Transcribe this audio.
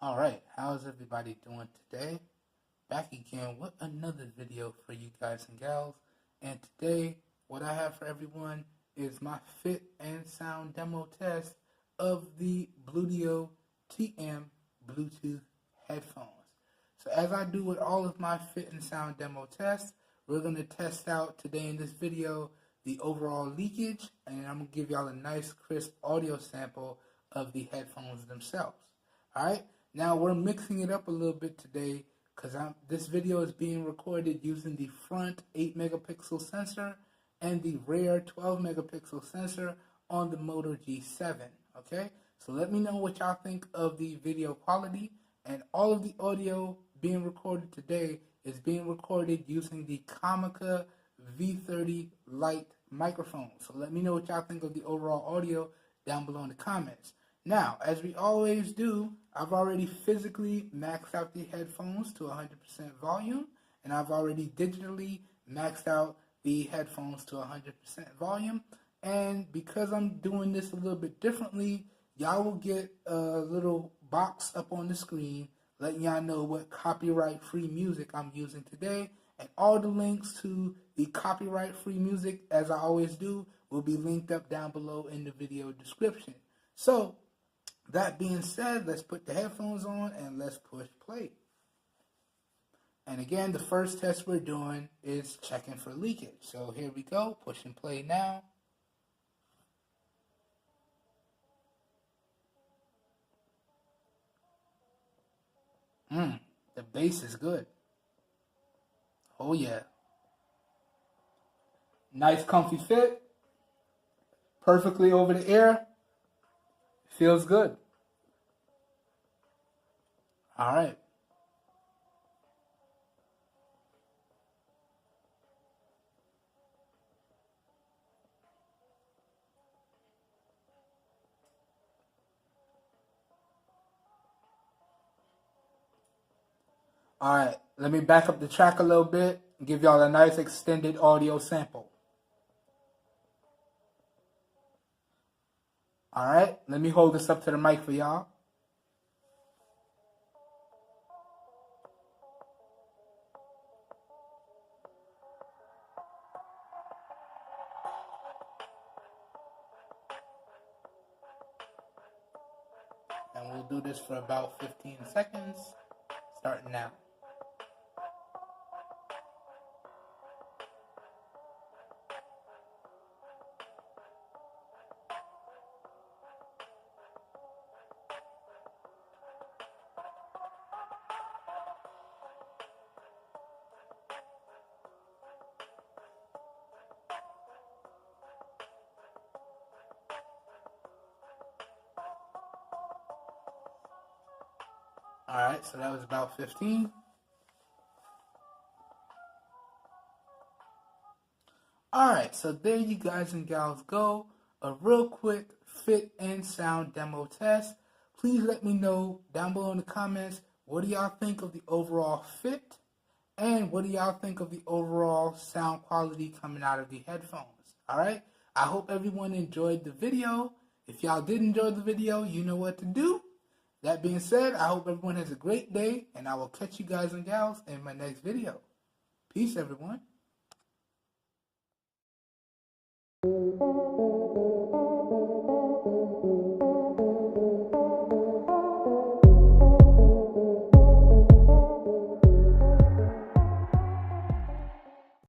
Alright, how's everybody doing today? Back again with another video for you guys and gals. And today, what I have for everyone is my fit and sound demo test of the Bluedio TM Bluetooth Headphones. So as I do with all of my fit and sound demo tests, we're going to test out today in this video the overall leakage, and I'm going to give y'all a nice crisp audio sample of the headphones themselves. Alright, now we're mixing it up a little bit today because this video is being recorded using the front 8 megapixel sensor and the rear 12 megapixel sensor on the Moto G7. Okay, so let me know what y'all think of the video quality, and all of the audio being recorded today is being recorded using the Comica V30 Lite microphone. So let me know what y'all think of the overall audio down below in the comments. Now, as we always do, I've already physically maxed out the headphones to 100% volume, and I've already digitally maxed out the headphones to 100% volume. And because I'm doing this a little bit differently, y'all will get a little box up on the screen letting y'all know what copyright-free music I'm using today. And all the links to the copyright-free music, as I always do, will be linked up down below in the video description. So, that being said, let's put the headphones on and let's push play. And again, the first test we're doing is checking for leakage. So here we go, push and play now. The bass is good. Oh yeah. Nice comfy fit. Perfectly over the ear. Feels good. Alright. Alright, let me back up the track a little bit and give y'all a nice extended audio sample. Alright, let me hold this up to the mic for y'all. And we'll do this for about 15 seconds, starting now. Alright, so that was about 15. Alright, so there you guys and gals go. A real quick fit and sound demo test. Please let me know down below in the comments, what do y'all think of the overall fit? And what do y'all think of the overall sound quality coming out of the headphones? Alright, I hope everyone enjoyed the video. If y'all did enjoy the video, you know what to do. That being said, I hope everyone has a great day, and I will catch you guys and gals in my next video. Peace, everyone.